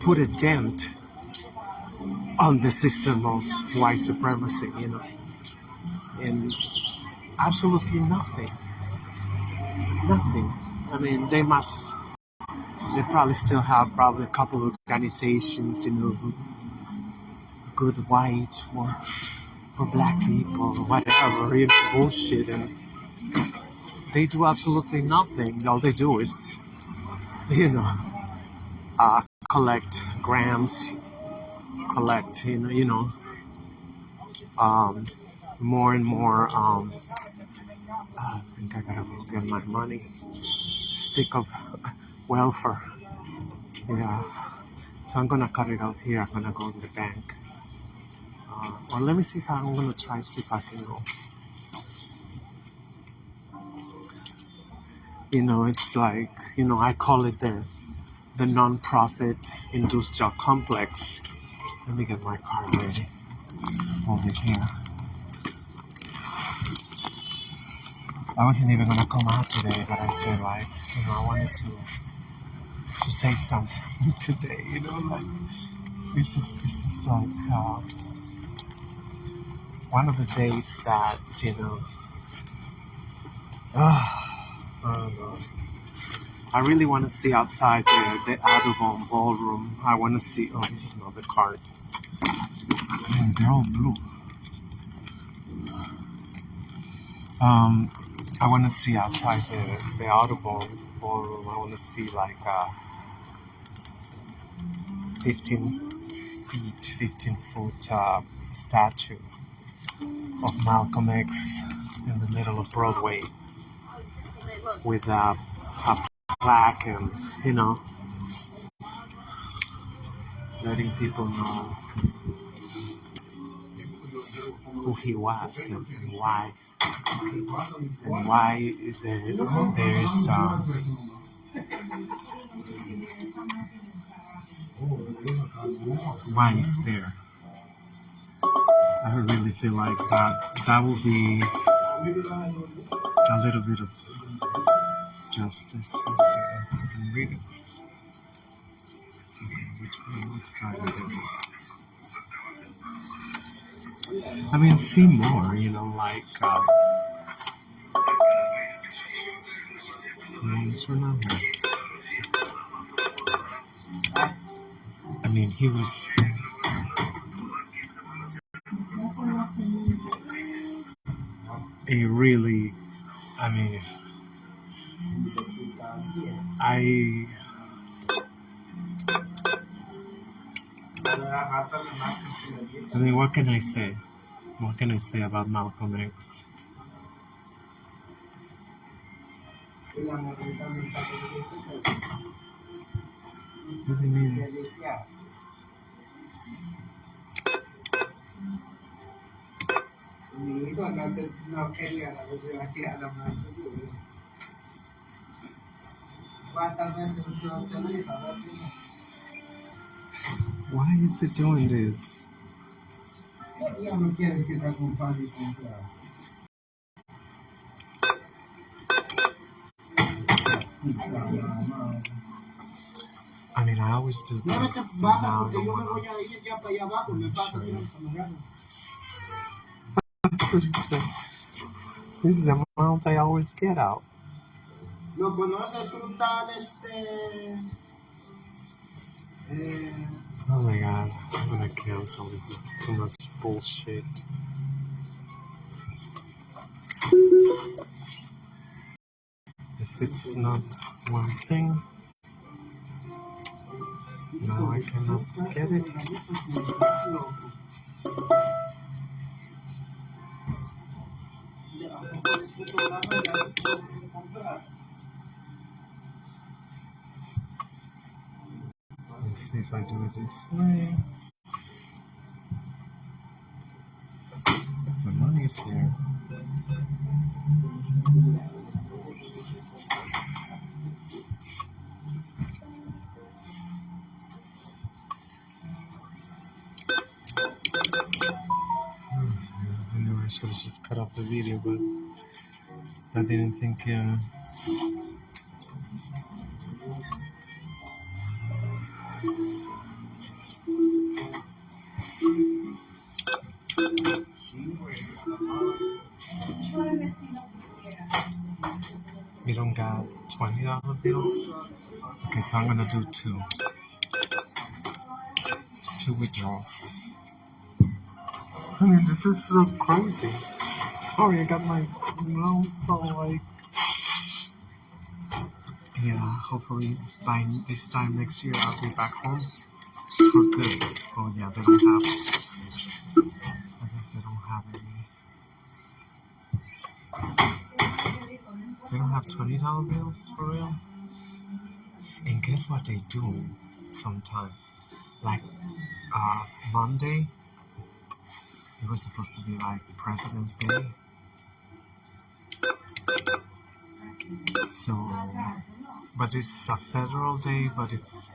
put a dent on the system of white supremacy, and absolutely nothing. Nothing. I mean, they probably still have probably a couple of organizations, good whites for for black people, whatever, you know, bullshit, and they do absolutely nothing. All they do is, you know, collect grams, collect, um, more and more. I think I gotta go get my money. Speak of welfare, yeah. So I'm gonna cut it out here. I'm gonna go to the bank. Or let me see if I'm gonna try to see if I can go. You know, it's like, I call it the non-profit industrial complex. Let me get my car ready over here. I wasn't even gonna come out today, but I said, like, I wanted to say something today. Like this is like one of the days that I don't know. I really want to see outside the Audubon ballroom. I want to see. Oh, this is not the card. They're all blue. I want to see outside the Audubon ballroom. I want to see like 15-foot statue of Malcolm X in the middle of Broadway with a plaque and letting people know who he was and why there's why he's there. I really feel like that will be a little bit of justice. I can read it. Which side it is? I mean, see more, like let's remember. I mean, he was a really, I mean, what can I say? What can I say about Malcolm X? What do you mean? Why is it doing this? I mean, I always do this. Now I don't want to. This is the amount I always get out. Oh my god, I'm gonna cancel. This is too much bullshit. If it's not one thing, now I cannot get it. Let's see if I do it this way. The money's there. I knew I should have just cut off the video, but I didn't think. We don't got $20 bills. Okay, so I'm gonna do two withdrawals. I mean, this is so crazy. Sorry, I got my nose so like. Yeah, hopefully by this time next year I'll be back home for good. Oh yeah, they don't have. I guess they don't have any. They don't have $20 bills for real. And guess what they do sometimes? Like Monday, it was supposed to be like President's Day. So, but it's a federal day, but it's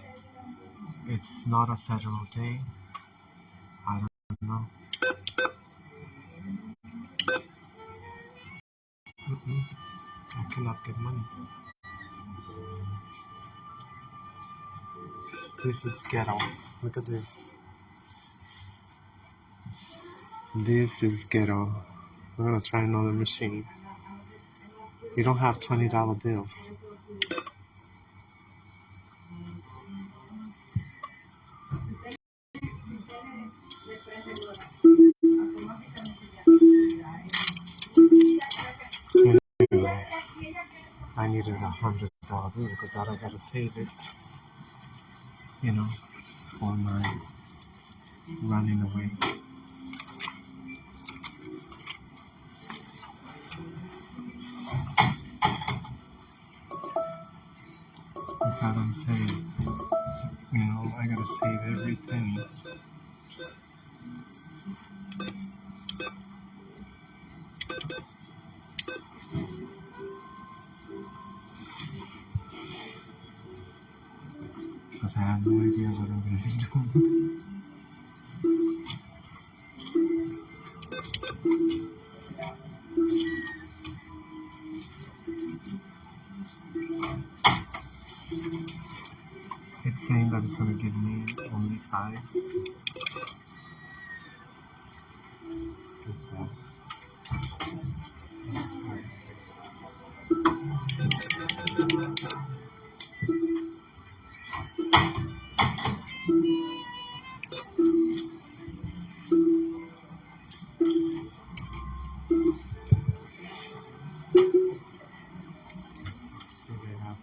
not a federal day. I don't know. I cannot get money. This is ghetto. Look at this. This is ghetto. I'm gonna try another machine. You don't have $20 bills. Anyway, I needed $100 bill because I gotta save it, for my running away. If I don't save, I gotta save every penny. Because I have no idea what I'm gonna be doing. It's saying that it's gonna give me only fives. Get that. So they have.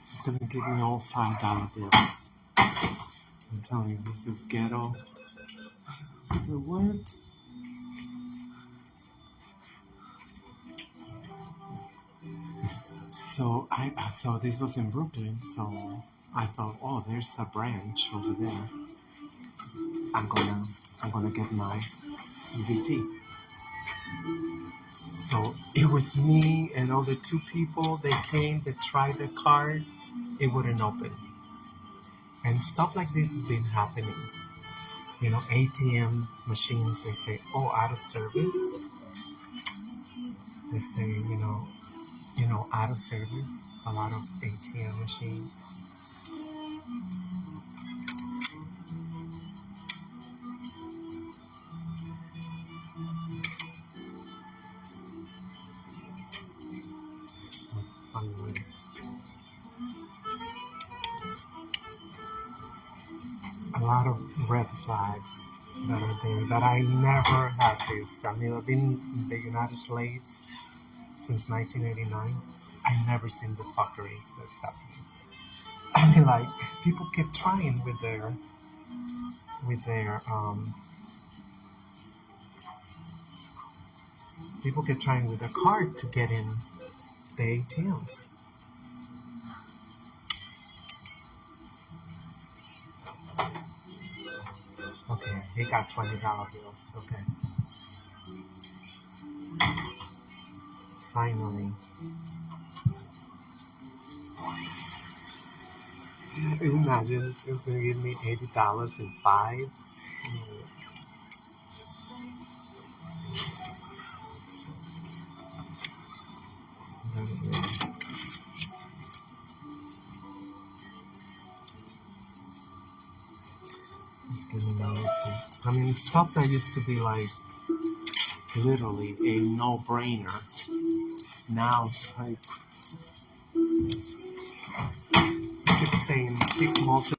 It's gonna give me all $5 bills. I'm telling you, this is ghetto. So what? So this was in Brooklyn. So I thought, oh, there's a branch over there. I'm gonna get my VT. So it was me and other two people. They came, they tried the card, it wouldn't open. And stuff like this has been happening. ATM machines, they say, oh, out of service. They say, out of service, a lot of ATM machines. A lot of red flags that are there that I never had this. I mean, I've been in the United States since 1989. I never seen the fuckery that's happening. I mean, like, people keep trying with their card to get in the ATMs. Okay, he got $20 bills. Okay. Finally. Imagine if they give me $80 in fives. Just give me my receipt. I mean, stuff that used to be like literally a no-brainer. Now it's like, keep saying, most